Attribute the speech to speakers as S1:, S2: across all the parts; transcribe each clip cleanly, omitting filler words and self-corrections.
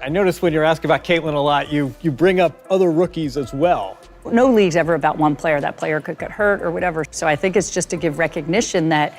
S1: I noticed when you're asking about Caitlin a lot, you bring up other rookies as well.
S2: No league's ever about one player. That player could get hurt or whatever. So I think it's just to give recognition that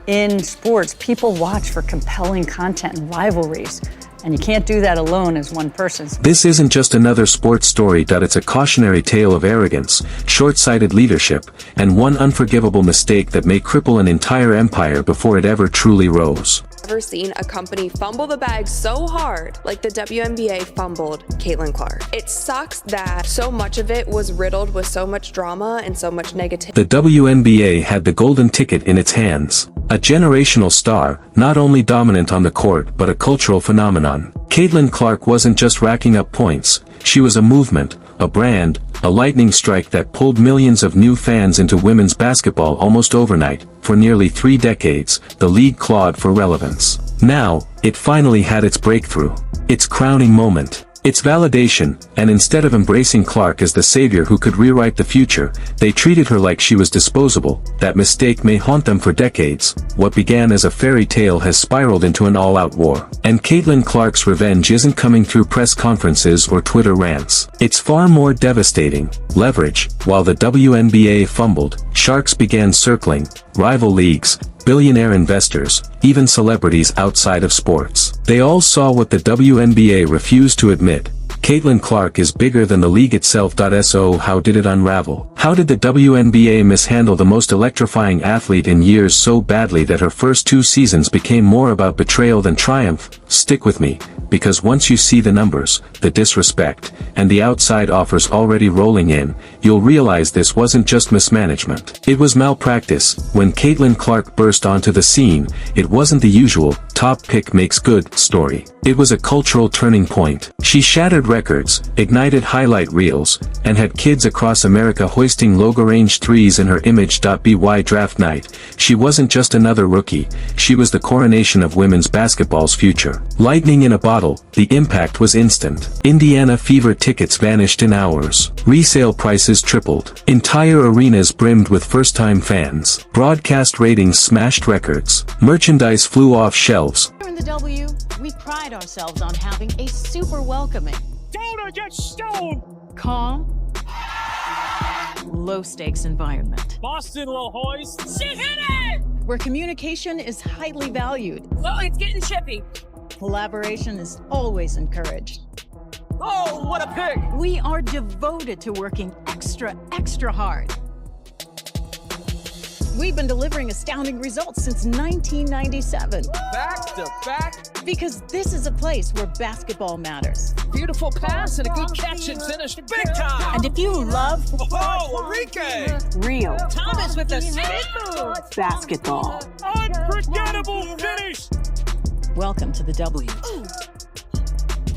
S2: in sports, people watch for compelling content and rivalries. And you can't do that alone as one person.
S3: This isn't just another sports story. It's a cautionary tale of arrogance, short-sighted leadership, and one unforgivable mistake that may cripple an entire empire before it ever truly rose.
S4: Ever seen a company fumble the bag so hard like the WNBA fumbled Caitlin Clark? It sucks that so much of it was riddled with so much drama and so much negativity.
S3: The WNBA had the golden ticket in its hands. A generational star, not only dominant on the court but a cultural phenomenon. Caitlin Clark wasn't just racking up points, she was a movement, a brand, a lightning strike that pulled millions of new fans into women's basketball almost overnight. For nearly 3 decades, the league clawed for relevance. Now, it finally had its breakthrough. Its crowning moment. Its validation, and instead of embracing Clark as the savior who could rewrite the future, they treated her like she was disposable. That mistake may haunt them for decades. What began as a fairy tale has spiraled into an all-out war. And Caitlin Clark's revenge isn't coming through press conferences or Twitter rants. It's far more devastating. Leverage. While the WNBA fumbled, sharks began circling, rival leagues, billionaire investors, even celebrities outside of sports. They all saw what the WNBA refused to admit. Caitlin Clark is bigger than the league itself. So how did it unravel? How did the WNBA mishandle the most electrifying athlete in years so badly that her first 2 seasons became more about betrayal than triumph? Stick with me, because once you see the numbers, the disrespect, and the outside offers already rolling in, you'll realize this wasn't just mismanagement. It was malpractice. When Caitlin Clark burst onto the scene, it wasn't the usual, top pick makes good story. It was a cultural turning point. She shattered records, ignited highlight reels, and had kids across America hoisting logo-range threes in her image.by draft night. She wasn't just another rookie, she was the coronation of women's basketball's future. Lightning in a bottle, the impact was instant. Indiana Fever tickets vanished in hours. Resale prices tripled. Entire arenas brimmed with first-time fans. Broadcast ratings smashed records. Merchandise flew off shelves.
S5: Here in the W, we pride ourselves on having a super welcoming,
S6: don't get stoned,
S5: calm, low-stakes environment.
S6: Boston will hoist.
S7: She hit it!
S5: Where communication is highly valued.
S7: Oh, it's getting chippy.
S5: Collaboration is always encouraged.
S6: Oh, what a pick!
S5: We are devoted to working extra hard. We've been delivering astounding results since 1997.
S6: Back to back.
S5: Because this is a place where basketball matters.
S6: Beautiful pass and a good catch and finish. Big time!
S5: And if you love
S6: Oh, Enrique!
S5: real
S7: Thomas with the spin move.
S5: basketball,
S6: Unforgettable finish!
S5: welcome to the W.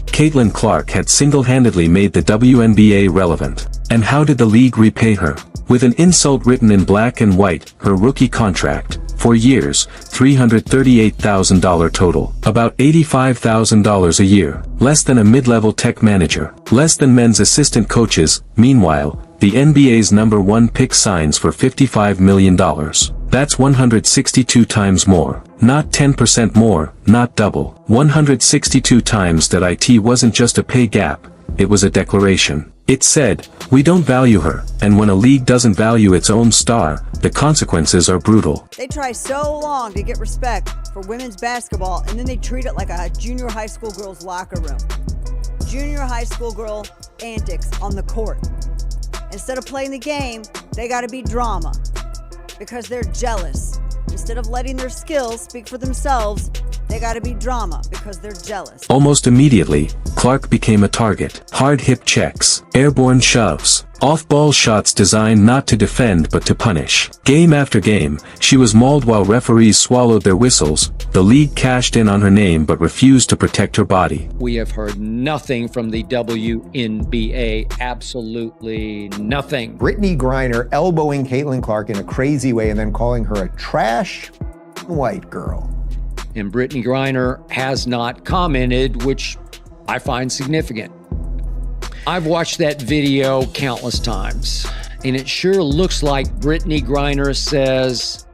S3: Caitlin Clark had single-handedly made the WNBA relevant. And how did the league repay her? With an insult written in black and white, her rookie contract. 4 years, $338,000 total. About $85,000 a year. Less than a mid-level tech manager. Less than men's assistant coaches. Meanwhile, the NBA's #1 pick signs for $55 million. That's 162 times more. Not 10% more, not double. 162 times that it wasn't just a pay gap, it was a declaration. It said, we don't value her, and when a league doesn't value its own star, the consequences are brutal.
S8: They try so long to get respect for women's basketball, and then they treat it like a junior high school girl's locker room. Junior high school girl antics on the court. Instead of playing the game, they gotta be drama. Because they're jealous. Instead of letting their skills speak for themselves, they gotta be drama because they're jealous.
S3: Almost immediately, Clark became a target. Hard hip checks, airborne shoves, off-ball shots designed not to defend but to punish. Game after game, she was mauled while referees swallowed their whistles. The league cashed in on her name but refused to protect her body.
S9: We have heard nothing from the WNBA, absolutely nothing.
S10: Brittany Griner elbowing Caitlin Clark in a crazy way and then calling her a trash white girl.
S9: And Brittany Griner has not commented, which I find significant. I've watched that video countless times, and it sure looks like Brittany Griner says,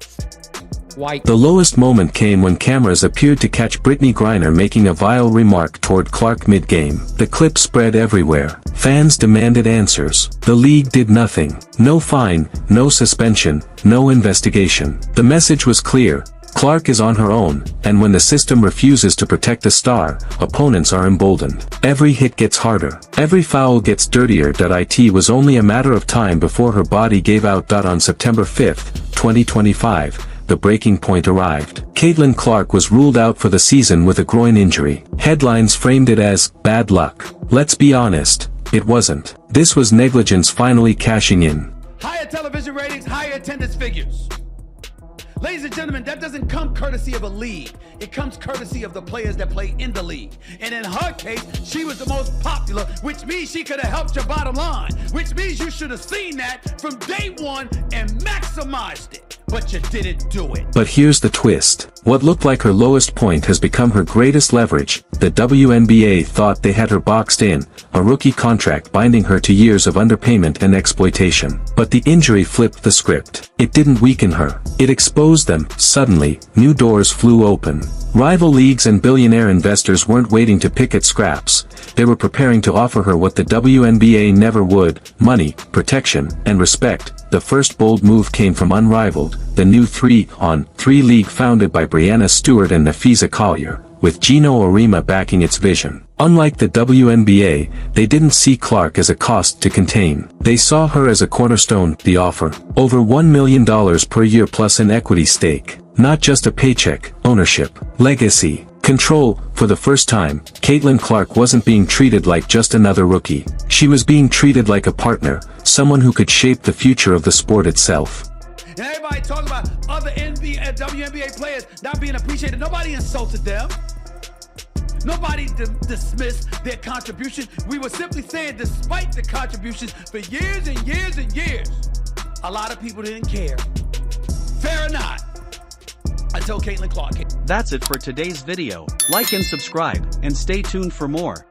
S9: white.
S3: The lowest moment came when cameras appeared to catch Brittany Griner making a vile remark toward Clark mid-game. The clip spread everywhere. Fans demanded answers. The league did nothing. No fine, no suspension, no investigation. The message was clear. Clark is on her own, and when the system refuses to protect a star, opponents are emboldened. Every hit gets harder. Every foul gets dirtier. It was only a matter of time before her body gave out. On September 5, 2025, the breaking point arrived. Caitlin Clark was ruled out for the season with a groin injury. Headlines framed it as bad luck. Let's be honest, it wasn't. This was negligence finally cashing in.
S6: Higher television ratings, higher attendance figures. Ladies and gentlemen, that doesn't come courtesy of a league. It comes courtesy of the players that play in the league. And in her case, she was the most popular, which means she could have helped your bottom line, which means you should have seen that from day one and maximized it. But you didn't do it.
S3: But here's the twist. What looked like her lowest point has become her greatest leverage. The WNBA thought they had her boxed in, a rookie contract binding her to years of underpayment and exploitation. But the injury flipped the script. It didn't weaken her. It exposed them. Suddenly, new doors flew open. Rival leagues and billionaire investors weren't waiting to pick at scraps. They were preparing to offer her what the WNBA never would: money, protection, and respect. The first bold move came from Unrivaled, the new 3-on-3 league founded by Brianna Stewart and Nafisa Collier, with Gino Orima backing its vision. Unlike the WNBA, they didn't see Clark as a cost to contain. They saw her as a cornerstone. The offer: over $1 million per year plus an equity stake. Not just a paycheck, ownership, legacy, control. For the first time, Caitlin Clark wasn't being treated like just another rookie. She was being treated like a partner, someone who could shape the future of the sport itself.
S6: And everybody talking about other WNBA players not being appreciated. Nobody insulted them. Nobody dismissed their contribution. We were simply saying, despite the contributions for years and years and years, a lot of people didn't care. Fair or not? Until Caitlin Clark came.
S11: That's it for today's video. Like and subscribe, and stay tuned for more.